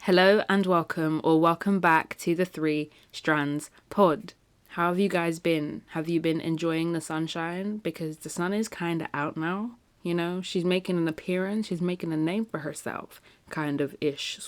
Hello and welcome, or welcome back to the Three Strands Pod. How have you guys been? Have you been enjoying the sunshine? Because the sun is kind of out now, you know? She's making an appearance, she's making a name for herself. Kind of ish.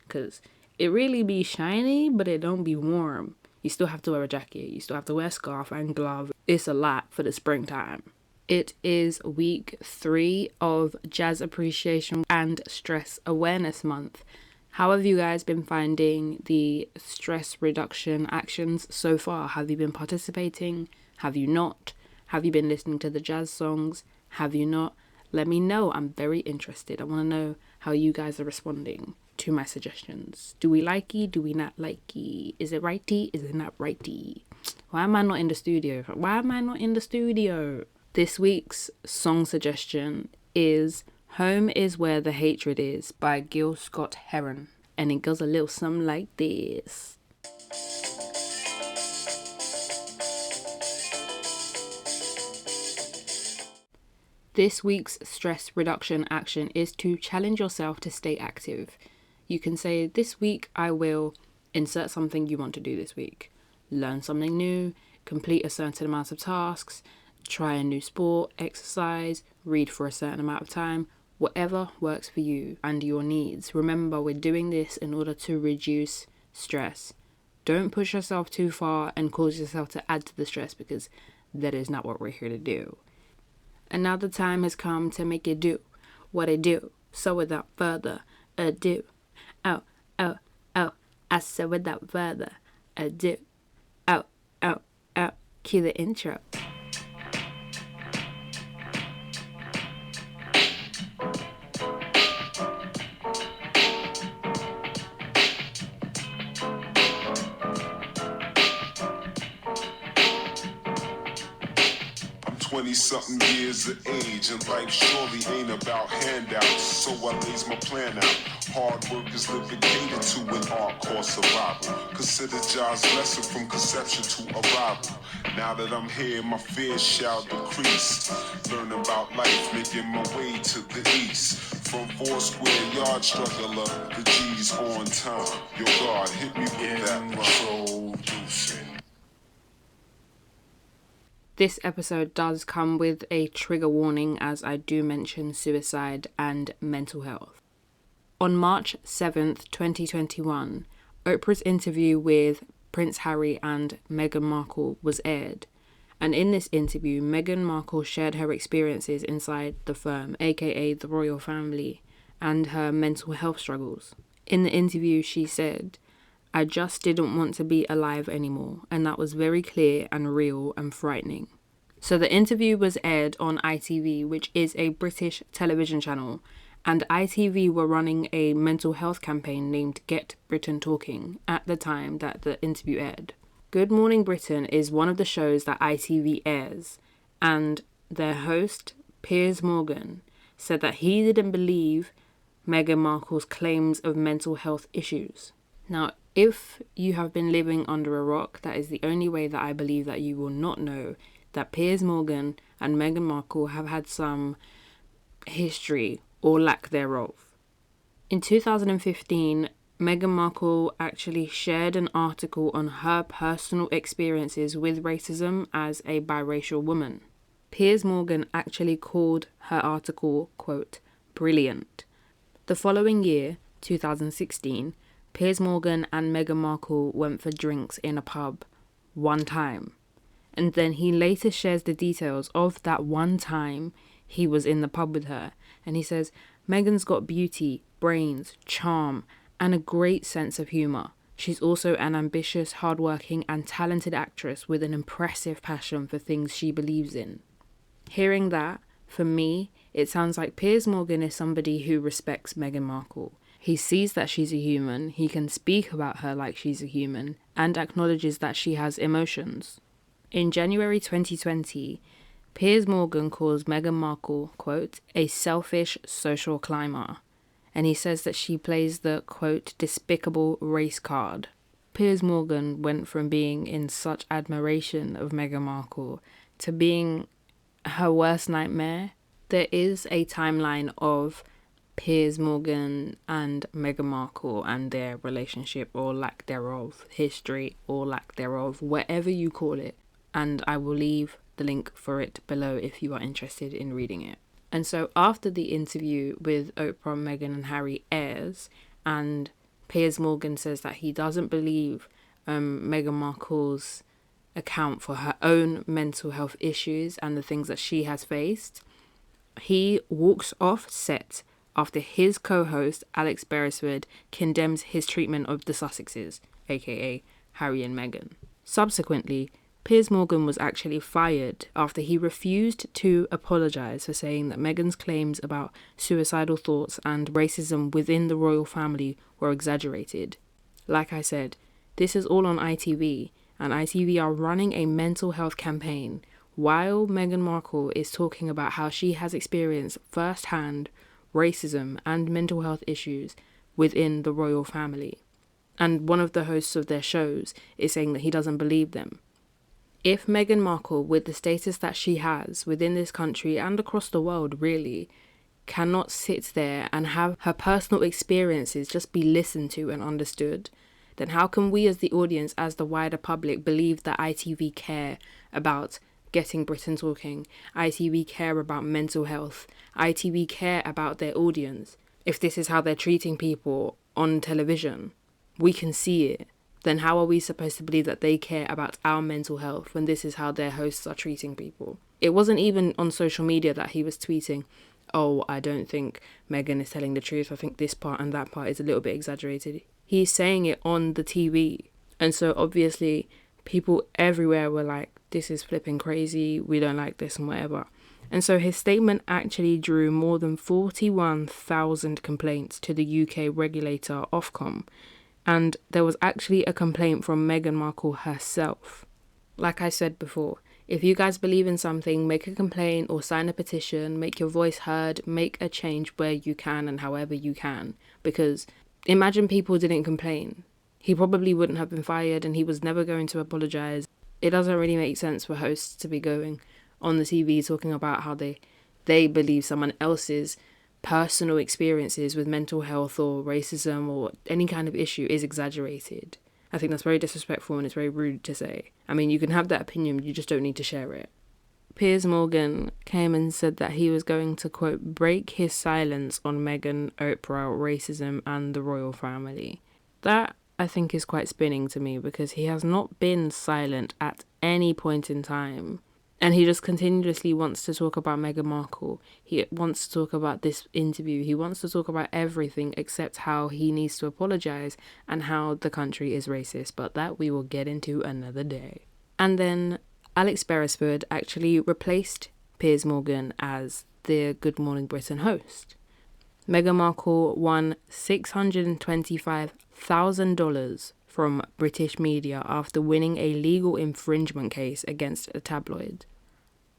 Because it really be shiny, but it don't be warm. You still have to wear a jacket, you still have to wear a scarf and gloves. It's a lot for the springtime. It is week 3 of Jazz Appreciation and Stress Awareness Month. How have you guys been finding the stress reduction actions so far? Have you been participating? Have you not? Have you been listening to the jazz songs? Have you not? Let me know. I'm very interested. I want to know how you guys are responding to my suggestions. Do we likey? Do we not likey? Is it righty? Is it not righty? Why am I not in the studio? This week's song suggestion is Home Is Where the Hatred Is by Gil Scott-Heron. And it goes a little something like this. This week's stress reduction action is to challenge yourself to stay active. You can say, this week I will insert something you want to do this week. Learn something new, complete a certain amount of tasks, try a new sport, exercise, read for a certain amount of time, whatever works for you and your needs. Remember, we're doing this in order to reduce stress. Don't push yourself too far and cause yourself to add to the stress, because that is not what we're here to do. And now the time has come to make it do what it do. So without further ado, I said without further ado, cue the intro. 20-something years of age, and life surely ain't about handouts, so I lays my plan out. Hard work is living catered to an art called survival. Consider Jazz lesson from conception to arrival. Now that I'm here, my fears shall decrease. Learn about life, making my way to the east. From 4 square yard struggler, the G's on time. Yo God, hit me with that introduction. This episode does come with a trigger warning, as I do mention suicide and mental health. On March 7th, 2021, Oprah's interview with Prince Harry and Meghan Markle was aired. And in this interview, Meghan Markle shared her experiences inside the firm, aka the royal family, and her mental health struggles. In the interview, she said, "I just didn't want to be alive anymore, and that was very clear and real and frightening." So the interview was aired on ITV, which is a British television channel, and ITV were running a mental health campaign named Get Britain Talking at the time that the interview aired. Good Morning Britain is one of the shows that ITV airs, and their host, Piers Morgan, said that he didn't believe Meghan Markle's claims of mental health issues. Now, if you have been living under a rock, that is the only way that I believe that you will not know that Piers Morgan and Meghan Markle have had some history or lack thereof. In 2015, Meghan Markle actually shared an article on her personal experiences with racism as a biracial woman. Piers Morgan actually called her article, quote, brilliant. The following year, 2016, Piers Morgan and Meghan Markle went for drinks in a pub one time. And then he later shares the details of that one time he was in the pub with her. And he says, Meghan's got beauty, brains, charm, and a great sense of humour. She's also an ambitious, hardworking, and talented actress with an impressive passion for things she believes in. Hearing that, for me, it sounds like Piers Morgan is somebody who respects Meghan Markle. He sees that she's a human, he can speak about her like she's a human, and acknowledges that she has emotions. In January 2020, Piers Morgan calls Meghan Markle, quote, a selfish social climber. And he says that she plays the, quote, despicable race card. Piers Morgan went from being in such admiration of Meghan Markle to being her worst nightmare. There is a timeline of Piers Morgan and Meghan Markle and their relationship or lack thereof, history or lack thereof, whatever you call it. And I will leave the link for it below if you are interested in reading it. And so after the interview with Oprah, Meghan and Harry airs, and Piers Morgan says that he doesn't believe Meghan Markle's account for her own mental health issues and the things that she has faced, he walks off set after his co-host Alex Beresford condemns his treatment of the Sussexes, aka Harry and Meghan. Subsequently, Piers Morgan was actually fired after he refused to apologise for saying that Meghan's claims about suicidal thoughts and racism within the royal family were exaggerated. Like I said, this is all on ITV, and ITV are running a mental health campaign while Meghan Markle is talking about how she has experienced firsthand racism and mental health issues within the royal family. And one of the hosts of their shows is saying that he doesn't believe them. If Meghan Markle, with the status that she has within this country and across the world really, cannot sit there and have her personal experiences just be listened to and understood, then how can we as the audience, as the wider public, believe that ITV care about getting Britain talking, ITV care about mental health, ITV care about their audience? If this is how they're treating people on television, we can see it, then how are we supposed to believe that they care about our mental health when this is how their hosts are treating people? It wasn't even on social media that he was tweeting, oh, I don't think Meghan is telling the truth, I think this part and that part is a little bit exaggerated. He's saying it on the TV. And so obviously people everywhere were like, this is flipping crazy, we don't like this and whatever. And so his statement actually drew more than 41,000 complaints to the UK regulator Ofcom. And there was actually a complaint from Meghan Markle herself. Like I said before, if you guys believe in something, make a complaint or sign a petition, make your voice heard, make a change where you can and however you can. Because imagine people didn't complain. He probably wouldn't have been fired and he was never going to apologise. It doesn't really make sense for hosts to be going on the TV talking about how they believe someone else's personal experiences with mental health or racism or any kind of issue is exaggerated. I think that's very disrespectful and it's very rude to say. I mean, you can have that opinion, you just don't need to share it. Piers Morgan came and said that he was going to, quote, break his silence on Meghan, Oprah, racism and the royal family. That, I think, is quite spinning to me because he has not been silent at any point in time. And he just continuously wants to talk about Meghan Markle. He wants to talk about this interview. He wants to talk about everything except how he needs to apologise and how the country is racist. But that we will get into another day. And then Alex Beresford actually replaced Piers Morgan as the Good Morning Britain host. Meghan Markle won $625,000 from British media after winning a legal infringement case against a tabloid.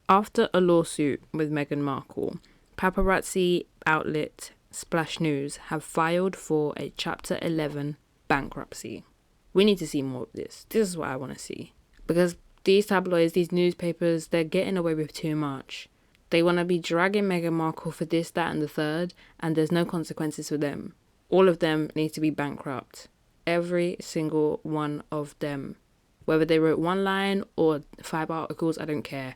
After a lawsuit with Meghan Markle, paparazzi outlet Splash News have filed for a Chapter 11 bankruptcy. We need to see more of this. This is what I want to see. Because these tabloids, these newspapers, they're getting away with too much. They want to be dragging Meghan Markle for this, that and the third, and there's no consequences for them. All of them need to be bankrupt. Every single one of them. Whether they wrote one line or 5 articles, I don't care.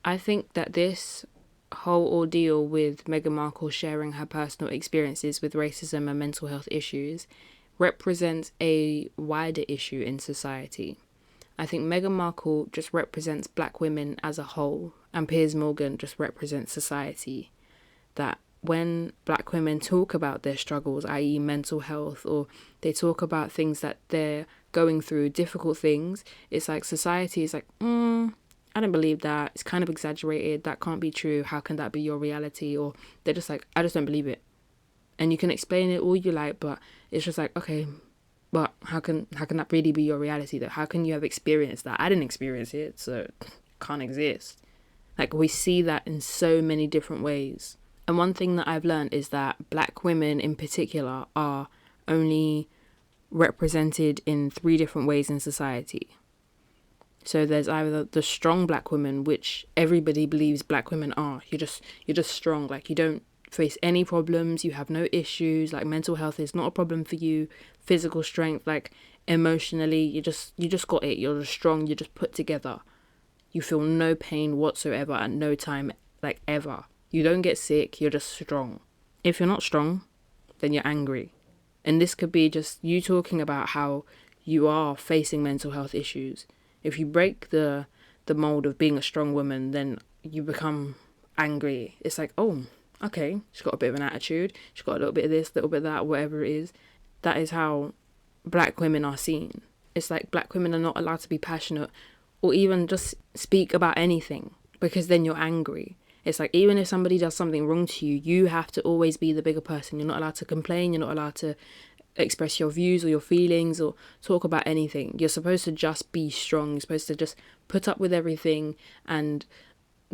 I think that this whole ordeal with Meghan Markle sharing her personal experiences with racism and mental health issues represents a wider issue in society. I think Meghan Markle just represents black women as a whole, and Piers Morgan just represents society. That when black women talk about their struggles, i.e. mental health, or they talk about things that they're going through, difficult things, it's like society is like, I don't believe that, it's kind of exaggerated, that can't be true, how can that be your reality? Or they're just like, I just don't believe it. And you can explain it all you like, but it's just like, okay, but how can that really be your reality though? How can you have experienced that? I didn't experience it, so it can't exist. Like, we see that in so many different ways. And one thing that I've learned is that black women in particular are only represented in 3 different ways in society. So there's either the strong black woman, which everybody believes black women are. You're just strong. Like, you don't face any problems, you have no issues, like mental health is not a problem for you, physical strength, like emotionally, you just got it, you're just strong, you're just put together. You feel no pain whatsoever at no time, like ever. You don't get sick, you're just strong. If you're not strong, then you're angry. And this could be just you talking about how you are facing mental health issues. If you break the mold of being a strong woman, then you become angry. It's like, oh, okay, she's got a bit of an attitude, she's got a little bit of this, a little bit of that, whatever it is. That is how black women are seen. It's like black women are not allowed to be passionate or even just speak about anything, because then you're angry. It's like, even if somebody does something wrong to you, you have to always be the bigger person. You're not allowed to complain, you're not allowed to express your views or your feelings or talk about anything. You're supposed to just be strong. You're supposed to just put up with everything and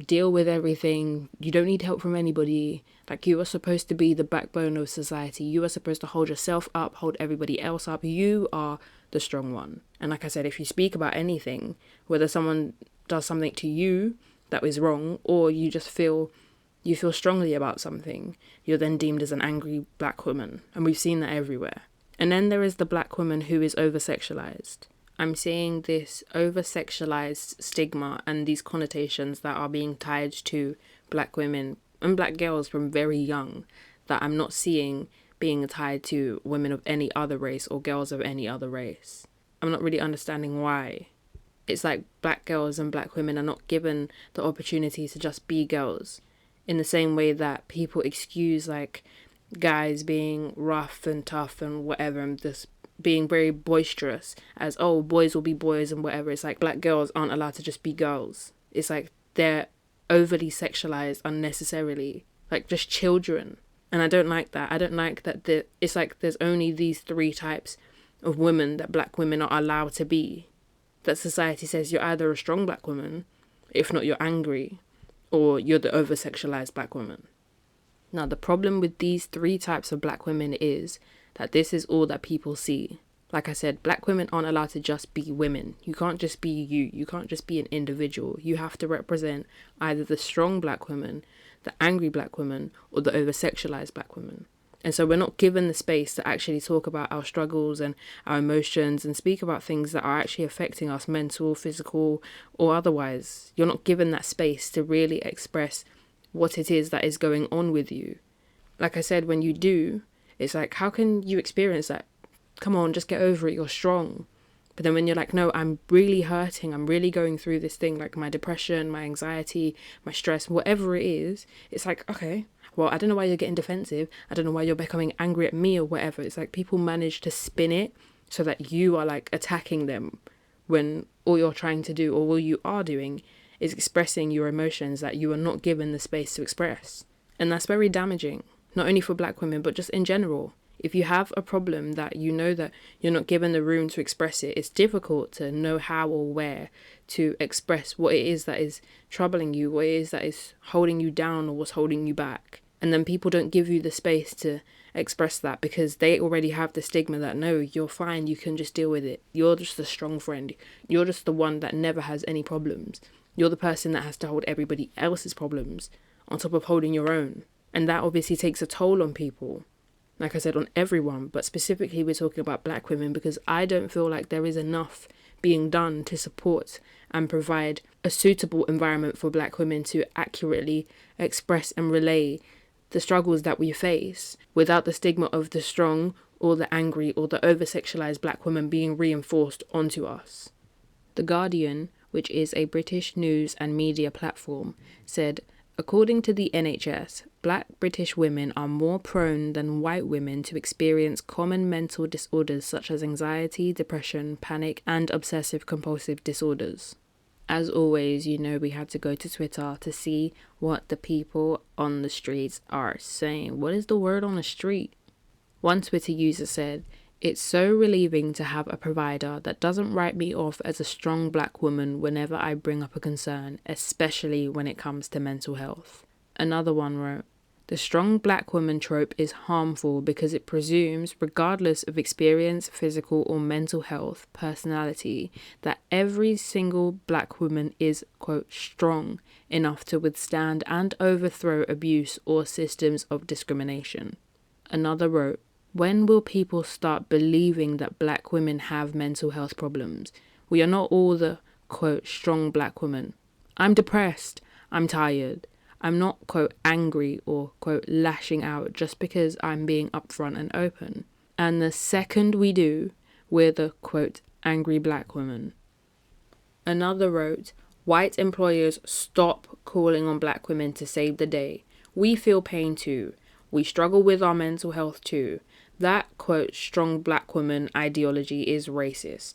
deal with everything. You don't need help from anybody. Like, you are supposed to be the backbone of society. You are supposed to hold yourself up, hold everybody else up. You are the strong one. And like I said, if you speak about anything, whether someone does something to you that is wrong, or you just feel strongly about something, you're then deemed as an angry black woman. And we've seen that everywhere. And then there is the black woman who is over-sexualized. I'm seeing this over-sexualized stigma and these connotations that are being tied to black women and black girls from very young, that I'm not seeing being tied to women of any other race or girls of any other race. I'm not really understanding why. It's like black girls and black women are not given the opportunity to just be girls, in the same way that people excuse like guys being rough and tough and whatever, and just being very boisterous as, oh, boys will be boys and whatever. It's like black girls aren't allowed to just be girls. It's like they're overly sexualized unnecessarily, like just children. And I don't like that. I don't like that it's like there's only these 3 types of women that black women are allowed to be. That society says you're either a strong black woman, if not you're angry, or you're the over-sexualized black woman. Now, the problem with these 3 types of black women is that this is all that people see. Like I said, black women aren't allowed to just be women. You can't just be you. You can't just be an individual. You have to represent either the strong black woman, the angry black woman, or the over-sexualized black woman. And so we're not given the space to actually talk about our struggles and our emotions and speak about things that are actually affecting us, mental, physical, or otherwise. You're not given that space to really express what it is that is going on with you. Like I said, when you do, it's like, how can you experience that? Come on, just get over it. You're strong. But then when you're like, no, I'm really hurting, I'm really going through this thing, like my depression, my anxiety, my stress, whatever it is, it's like, okay, well, I don't know why you're getting defensive. I don't know why you're becoming angry at me or whatever. It's like people manage to spin it so that you are like attacking them, when all you're trying to do, or all you are doing, is expressing your emotions that you are not given the space to express. And that's very damaging, not only for black women, but just in general. If you have a problem that you know that you're not given the room to express it, it's difficult to know how or where to express what it is that is troubling you, what it is that is holding you down, or what's holding you back. And then people don't give you the space to express that, because they already have the stigma that, no, you're fine, you can just deal with it. You're just the strong friend. You're just the one that never has any problems. You're the person that has to hold everybody else's problems on top of holding your own. And that obviously takes a toll on people. Like I said, on everyone, but specifically we're talking about black women, because I don't feel like there is enough being done to support and provide a suitable environment for black women to accurately express and relay the struggles that we face without the stigma of the strong or the angry or the over-sexualized black woman being reinforced onto us. The Guardian, which is a British news and media platform, said, according to the NHS, black British women are more prone than white women to experience common mental disorders such as anxiety, depression, panic, and obsessive-compulsive disorders. As always, you know, we had to go to Twitter to see what the people on the streets are saying. What is the word on the street? One Twitter user said, "It's so relieving to have a provider that doesn't write me off as a strong black woman whenever I bring up a concern, especially when it comes to mental health." Another one wrote, The strong black woman trope is harmful because it presumes, regardless of experience, physical or mental health, personality, that every single black woman is, quote, strong enough to withstand and overthrow abuse or systems of discrimination. Another wrote, when will people start believing that black women have mental health problems? We are not all the, quote, strong black woman. I'm depressed. I'm tired. I'm not, quote, angry or, quote, lashing out just because I'm being upfront and open. And the second we do, we're the, quote, angry black woman. Another wrote, white employers, stop calling on black women to save the day. We feel pain too. We struggle with our mental health too. That, quote, strong black woman ideology is racist.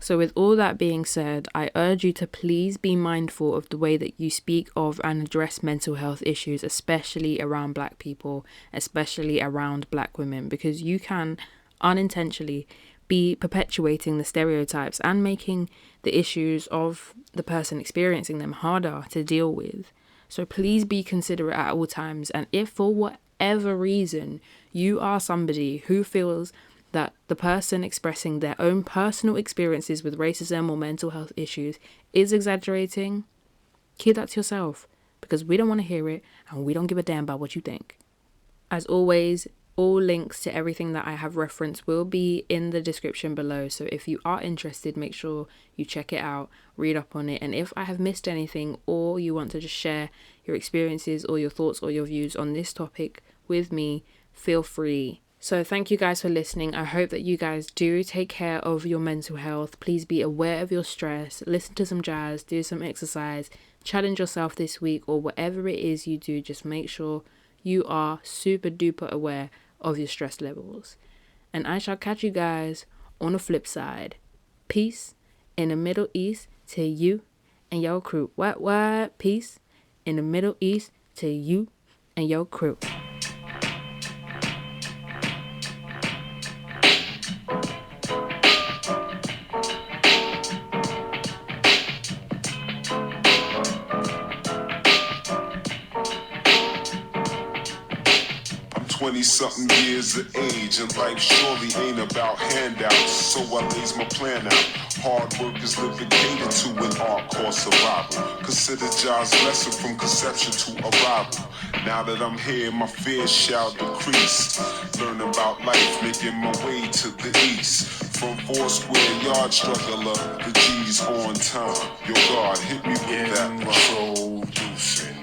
So with all that being said, I urge you to please be mindful of the way that you speak of and address mental health issues, especially around black people, especially around black women, because you can unintentionally be perpetuating the stereotypes and making the issues of the person experiencing them harder to deal with. So please be considerate at all times. And if for whatever reason you are somebody who feels that the person expressing their own personal experiences with racism or mental health issues is exaggerating, keep that to yourself, because we don't want to hear it and we don't give a damn about what you think. As always, all links to everything that I have referenced will be in the description below, so if you are interested, make sure you check it out, read up on it, and if I have missed anything or you want to just share your experiences or your thoughts or your views on this topic with me, feel free. So thank you guys for listening. I hope that you guys do take care of your mental health. Please be aware of your stress, listen to some jazz, do some exercise, challenge yourself this week, or whatever it is you do, just make sure you are super duper aware of your stress levels. And I shall catch you guys on the flip side. Peace in the Middle East to you and your crew. What? Peace in the Middle East to you and your crew. I'm 20-something years of age, and life surely ain't about handouts. So I lays my plan out. Hard work is living catered to an art called survival. Consider Jah's lesson from conception to arrival. Now that I'm here, my fears shall decrease. Learn about life, making my way to the east. From 4 square yard struggler, the G's on time. Yo, God, hit me with that. Introducing